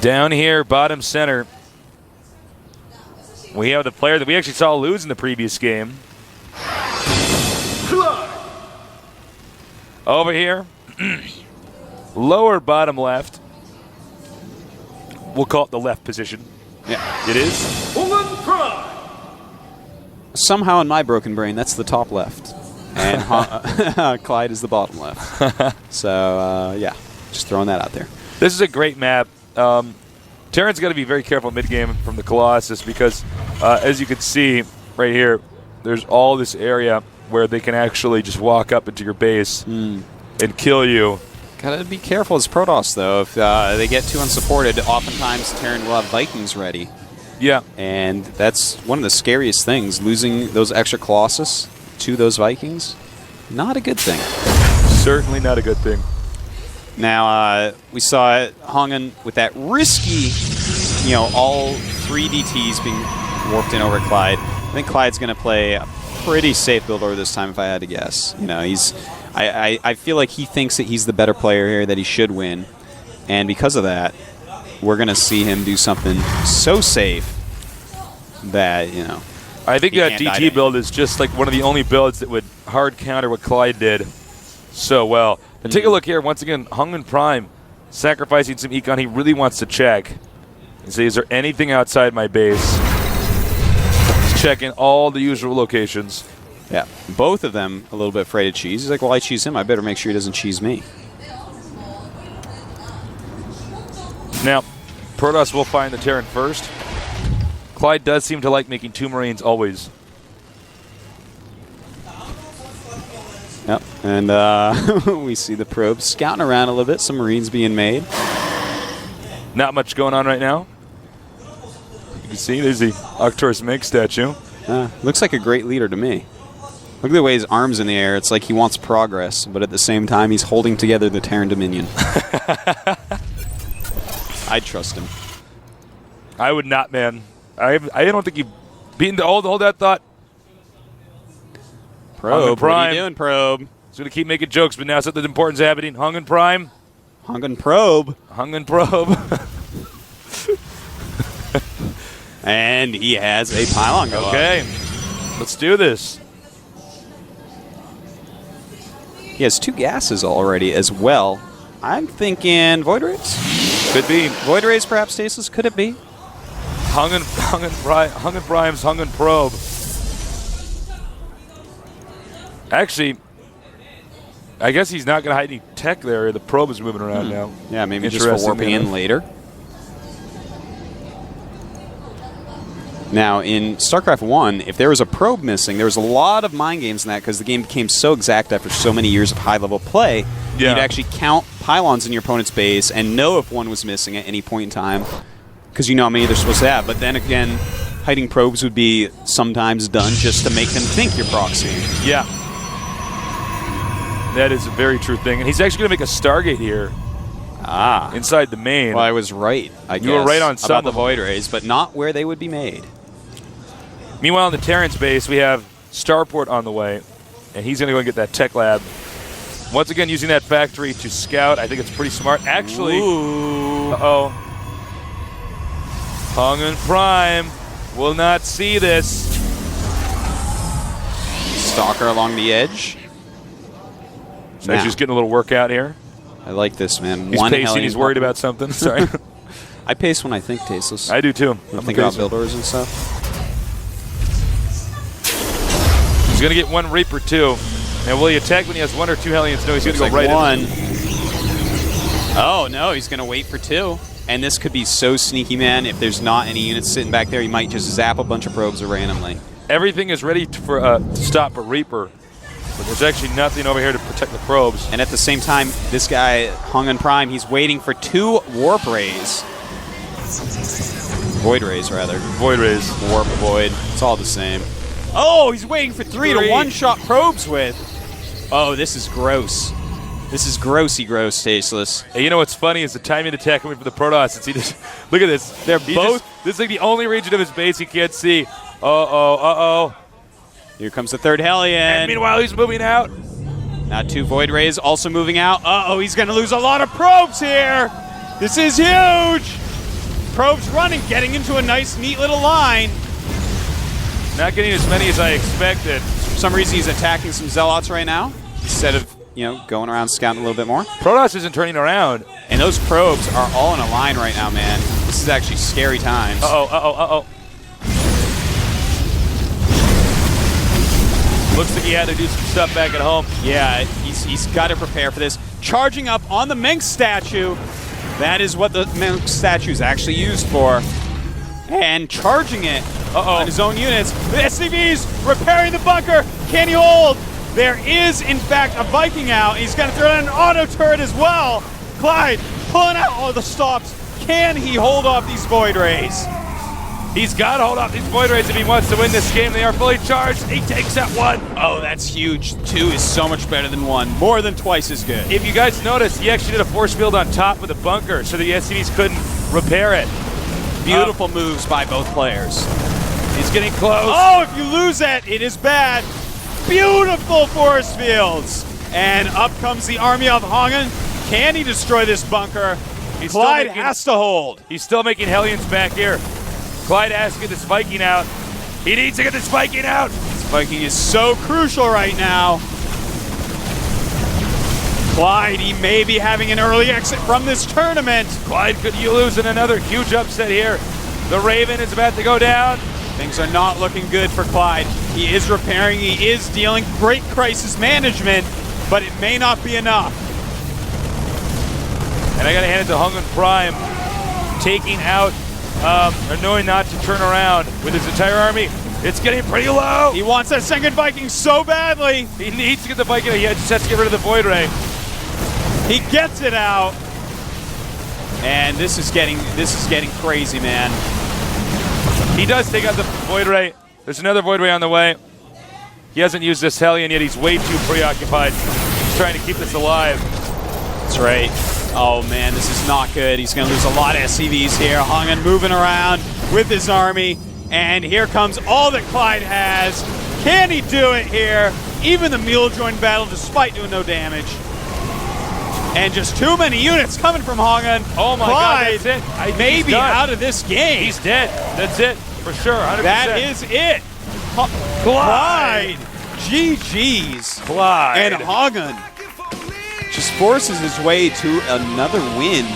Down here, bottom center, we have the player that we actually saw lose in the previous game. Clide. Over here, lower bottom left. We'll call it the left position. Yeah. It is. HongUn Prime. Somehow in my broken brain, that's the top left. And Clide is the bottom left. So, yeah, just throwing that out there. This is a great map. Terran's got to be very careful mid-game from the Colossus because, as you can see right here, there's all this area where they can actually just walk up into your base and kill you. Gotta be careful as Protoss, though. If they get too unsupported, oftentimes Terran will have Vikings ready. Yeah. And that's one of the scariest things. Losing those extra Colossus to those Vikings, not a good thing. Certainly not a good thing. Now, we saw HongUn with that risky, all 3 DTs being warped in over Clide. I think Clyde's going to play a pretty safe build over this time if I had to guess. I feel like he thinks that he's the better player here, that he should win. And because of that, we're going to see him do something so safe that, I think that DT build is just like one of the only builds that would hard counter what Clide did so well. And take a look here. Once again, HongUn Prime sacrificing some econ. He really wants to check and say, is there anything outside my base? He's checking all the usual locations. Yeah, both of them a little bit afraid of cheese. He's like, well, I cheese him. I better make sure he doesn't cheese me. Now, Protoss will find the Terran first. Clide does seem to like making 2 Marines always. Yep, and we see the probes scouting around a little bit. Some Marines being made. Not much going on right now. You can see there's the Arcturus Meg statue. Looks like a great leader to me. Look at the way his arm's in the air. It's like he wants progress, but at the same time, he's holding together the Terran Dominion. I'd trust him. I would not, man. I don't think you've beaten the hold that thought. Probe, what are you doing, Probe? He's going to keep making jokes, but now something important's happening. HongUn Prime. HongUn Probe. HongUn Probe. And he has a pylon go Okay, let's do this. He has 2 gases already as well. I'm thinking Void Rays? Could be. Void Rays, perhaps, Stasis? Could it be? HongUn Prime's HongUn Probe. Actually, I guess he's not going to hide any tech there. The probe is moving around now. Yeah, maybe just for warping in later. Now, in StarCraft 1, if there was a probe missing, there was a lot of mind games in that because the game became so exact after so many years of high-level play. Yeah. You'd actually count pylons in your opponent's base and know if one was missing at any point in time because you know how many they're supposed to have. But then again, hiding probes would be sometimes done just to make them think you're proxying. Yeah. That is a very true thing. And he's actually going to make a Stargate here. Inside the main. Well, I was right, I guess. You were right on some about the Void Rays, but not where they would be made. Meanwhile, in the Terran's base, we have Starport on the way, and he's going to go and get that tech lab. Once again, using that factory to scout. I think it's pretty smart. Actually, uh-oh. HongUn Prime will not see this. Stalker along the edge. So he's just getting a little workout here. I like this, man. He's pacing. He's worried about something. Sorry. I pace when I think, Tasteless. I do, too. I'm thinking about builders and stuff. He's going to get 1 Reaper, too. Now, will he attack when he has 1 or 2 Hellions? No, he's going to go right 1. in. Oh, no, he's going to wait for 2. And this could be so sneaky, man. If there's not any units sitting back there, he might just zap a bunch of probes randomly. Everything is ready to stop a Reaper. But there's actually nothing over here to protect the probes. And at the same time, this guy, HongUn Prime, he's waiting for 2 Warp Rays. Void Rays, rather. Void Rays. Warp, Void. It's all the same. Oh, he's waiting for 3 to one-shot probes with. Oh, this is gross. This is grossy gross, Tasteless. Hey, you know what's funny is the timing attack coming from the Protoss. He just, look at this. They're both. This is like the only region of his base he can't see. Uh-oh. Here comes the 3rd Hellion. And meanwhile, he's moving out. Now 2 Void Rays also moving out. Uh-oh, he's going to lose a lot of probes here. This is huge. probes running, getting into a nice, neat little line. Not getting as many as I expected. For some reason, he's attacking some Zealots right now instead of, going around scouting a little bit more. Protoss isn't turning around. And those probes are all in a line right now, man. This is actually scary times. Uh-oh. Looks like he had to do some stuff back at home. Yeah, he's got to prepare for this. Charging up on the Mengsk statue. That is what the Mengsk statue is actually used for. And charging it on his own units. The SCV's repairing the bunker. Can he hold? There is, in fact, a Viking out. He's going to throw in an auto turret as well. Clide pulling out all the stops. Can he hold off these Void Rays? He's got to hold off these Void Rays if he wants to win this game. They are fully charged. He takes that one. Oh, that's huge. 2 is so much better than 1. More than twice as good. If you guys noticed, he actually did a force field on top of the bunker so the SCVs couldn't repair it. Beautiful moves by both players. He's getting close. Oh, if you lose that, it is bad. Beautiful force fields. And up comes the army of HongUn. Can he destroy this bunker? Clide has to hold. He's still making Hellions back here. Clide has to get this Viking out. He needs to get this Viking out. This Viking is so crucial right now. Clide, he may be having an early exit from this tournament. Clide could lose in another huge upset here. The Raven is about to go down. Things are not looking good for Clide. He is repairing, he is dealing great crisis management, but it may not be enough. And I gotta hand it to HongUn Prime, taking out, or knowing not to turn around with his entire army. It's getting pretty low. He wants that second Viking so badly. He needs to get the Viking out. He just has to get rid of the Void Ray. He gets it out. And this is getting crazy, man. He does take out the Void Ray. There's another Void Ray on the way. He hasn't used this Hellion yet. He's way too preoccupied. He's trying to keep this alive. That's right. Oh, man, this is not good. He's going to lose a lot of SCVs here. HongUn moving around with his army. And here comes all that Clide has. Can he do it here? Even the mule join battle, despite doing no damage. And just too many units coming from HongUn. Oh my Clide God, that's it. may be out of this game. He's dead. That's it, for sure, 100%. That is it. Clide. GG's. Clide. And HongUn just forces his way to another win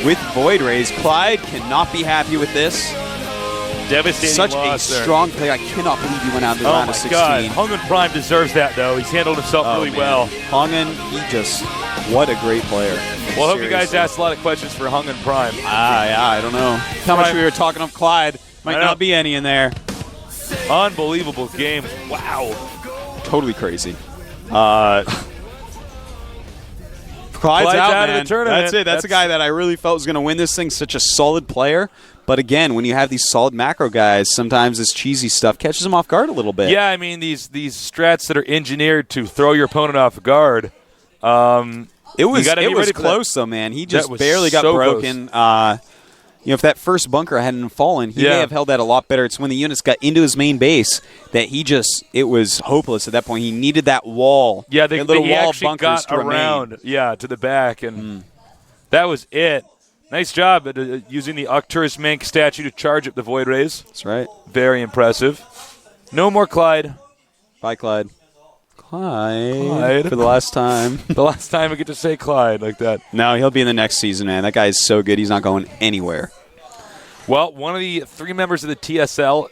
with Void Rays. Clide cannot be happy with this. Devastating Such loss a there. strong player. I cannot believe he went out in the round of 16. God. HongUn Prime deserves that, though. He's handled himself really well. HongUn, what a great player. Well, I hope you guys asked a lot of questions for HongUn Prime. Yeah, I don't know. How much we were talking of Clide. Might not be any in there. Unbelievable game. Wow. Totally crazy. Clide's out, of the tournament. That's it. That's a guy that I really felt was going to win this thing. Such a solid player. But again, when you have these solid macro guys, sometimes this cheesy stuff catches them off guard a little bit. Yeah, I mean, these strats that are engineered to throw your opponent off guard. It was close, though, man. He just barely got broken. If that first bunker hadn't fallen, he may have held that a lot better. It's when the units got into his main base that it was hopeless at that point. He needed that wall. Yeah, that little he wall actually bunkers got around, to the back, and that was it. Nice job at using the Arcturus Mengsk statue to charge up the Void Rays. That's right. Very impressive. No more Clide. Bye, Clide. Clide. For the last time. The last time I get to say Clide like that. No, he'll be in the next season, man. That guy is so good. He's not going anywhere. Well, one of the 3 members of the TSL,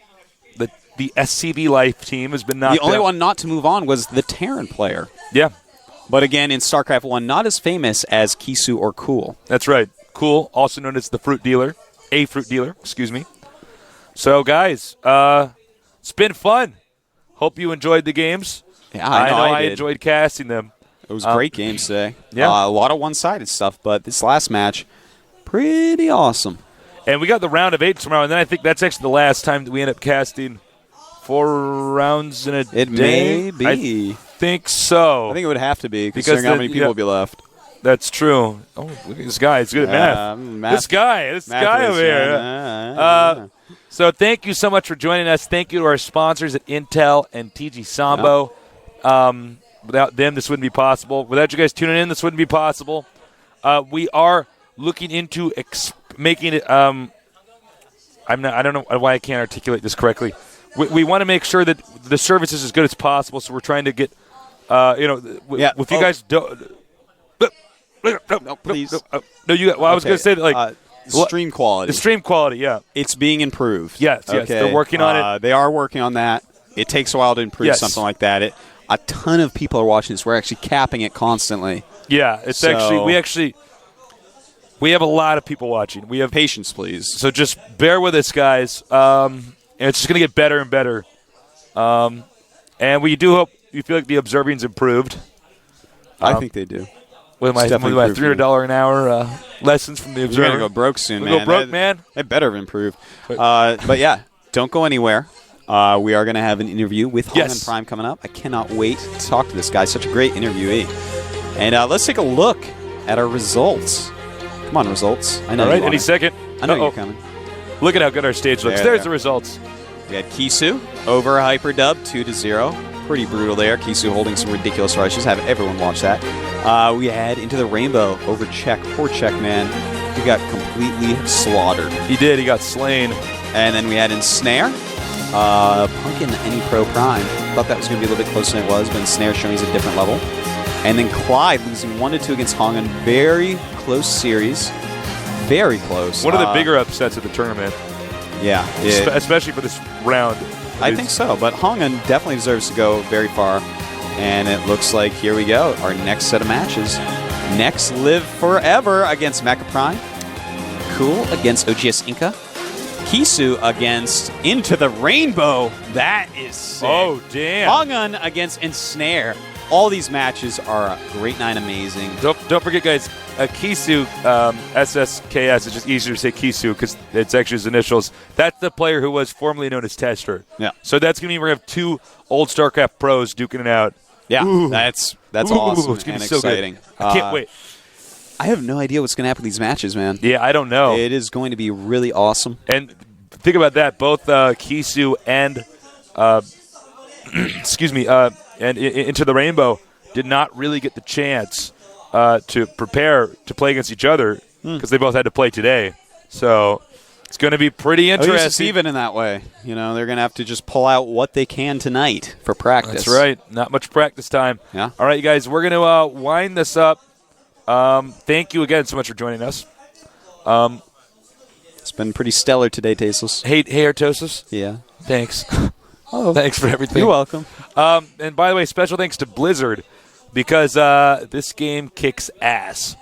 the SCV Life team, has been knocked out. The only one not to move on was the Terran player. Yeah. But again, in StarCraft 1, not as famous as Kisu or Cool. That's right. Cool, also known as the fruit dealer. Excuse me. So, guys, it's been fun. Hope you enjoyed the games. Yeah, I know I did. Enjoyed casting them. It was great games today. Yeah. A lot of one-sided stuff, but this last match, pretty awesome. And we got the round of 8 tomorrow, and then I think that's actually the last time that we end up casting 4 rounds in a day. It may be. I think so. I think it would have to be, considering how many people will be left. That's true. Oh, look at this guy. He's good at math. This guy over here. So thank you so much for joining us. Thank you to our sponsors at Intel and TG Sambo. Without them, this wouldn't be possible. Without you guys tuning in, this wouldn't be possible. We are looking into making it I don't know why I can't articulate this correctly. We want to make sure that the service is as good as possible, so we're trying to get, if you guys don't. No, please. No, you. Well, I was going to say that, like stream quality. The stream quality, yeah, it's being improved. Yes, they're working on it. They are working on that. It takes a while to improve something like that. A ton of people are watching this. We're actually capping it constantly. Yeah, it's we have a lot of people watching. We have patience, please. So just bear with us, guys. And it's just going to get better and better. And we do hope you feel like the observing's improved. I think they do. With my $300 an hour lessons from the Observer. You're going to go broke soon, man. Go broke, man. They better have improved. But yeah, don't go anywhere. We are going to have an interview with HongUn Prime coming up. I cannot wait to talk to this guy. Such a great interviewee. And let's take a look at our results. Come on, results. I know. All right, any second. I know you're coming. Look at how good our stage looks. There's the results. We had Kisu over Hyperdub 2-0. Pretty brutal there. Kisu holding some ridiculous rushes. Have everyone watch that. We had Into the Rainbow over Check. Poor Check, man. He got completely slaughtered. He did. He got slain. And then we had Ensnare. Punkin Any Pro Prime. Thought that was going to be a little bit closer than it was, but Ensnare showing he's a different level. And then Clide losing 1-2 against HongUn. Very close series. Very close. One of the bigger upsets of the tournament. Yeah. Especially for this round. I think so, but HongUn definitely deserves to go very far. And it looks like, here we go, our next set of matches. Next, Live Forever against Mecha Prime. Cool against OGS Inca. Kisu against Into the Rainbow. That is sick. Oh, damn. HongUn against Ensnare. All these matches are great night amazing. Don't forget, guys, Kisu, SSKS, it's just easier to say Kisu because it's actually his initials. That's the player who was formerly known as Tester. Yeah. So that's going to mean we're going to have two old StarCraft pros duking it out. Yeah, that's awesome. It's going to be so exciting. Good. I can't wait. I have no idea what's going to happen with these matches, man. Yeah, I don't know. It is going to be really awesome. And think about that. Both Kisu and and Into the Rainbow did not really get the chance to prepare to play against each other because they both had to play today. So it's going to be pretty interesting. At least it's even in that way. You know, they're going to have to just pull out what they can tonight for practice. That's right. Not much practice time. Yeah. All right, you guys, we're going to wind this up. Thank you again so much for joining us. It's been pretty stellar today, Tasteless. Hey, Artosis. Yeah. Thanks. Oh, thanks for everything. You're welcome. And by the way, special thanks to Blizzard because this game kicks ass.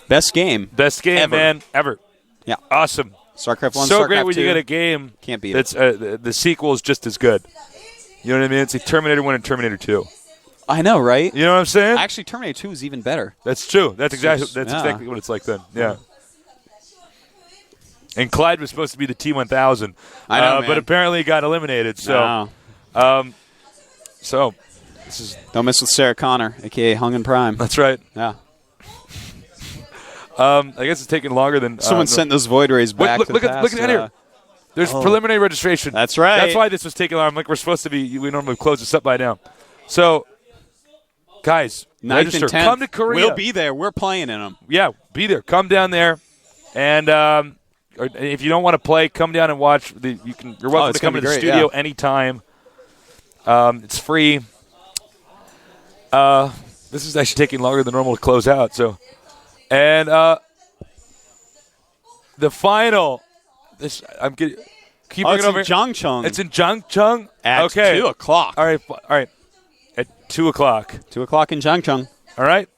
Best game. Best game, ever. Man, ever. Yeah. Awesome. StarCraft 1, so StarCraft great when 2. you get a game Can't beat that's the sequel is just as good. You know what I mean? It's like Terminator 1 and Terminator 2. I know, right? You know what I'm saying? Actually, Terminator 2 is even better. That's true. That's exactly what it's like then. Yeah. And Clide was supposed to be the T-1000. I know, man. But apparently he got eliminated. So, so this is don't mess with Sarah Connor, a.k.a. HongUn Prime. That's right. Yeah. I guess it's taking longer than someone sent those Void Rays back. Look at here. There's preliminary registration. That's right. That's why this was taking long. Like we're supposed to be. We normally close this up by now. So, guys, 9th register. and 10th, come to Korea. We'll be there. We're playing in them. Yeah, be there. Come down there, and if you don't want to play, come down and watch. You're welcome to come to the studio anytime. It's free. This is actually taking longer than normal to close out. So, and the final. I'm getting. Keep it's over. in Changchun. It's in Changchun. At 2 o'clock. All right. At 2 o'clock. 2 o'clock in Changchun. All right.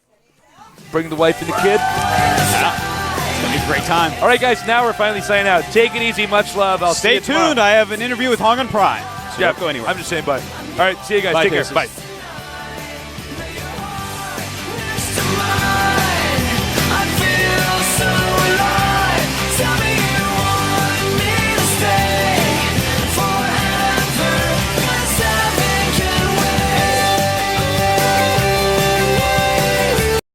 Bring the wife and the kid. It's going to be a great time. All right, guys. Now we're finally signing out. Take it easy. Much love. I'll Stay see you tomorrow. tuned. I have an interview with HongUn Prime. So yeah, don't go anywhere. I'm just saying bye. All right. See you guys. Bye, Take care. Deuces. Bye.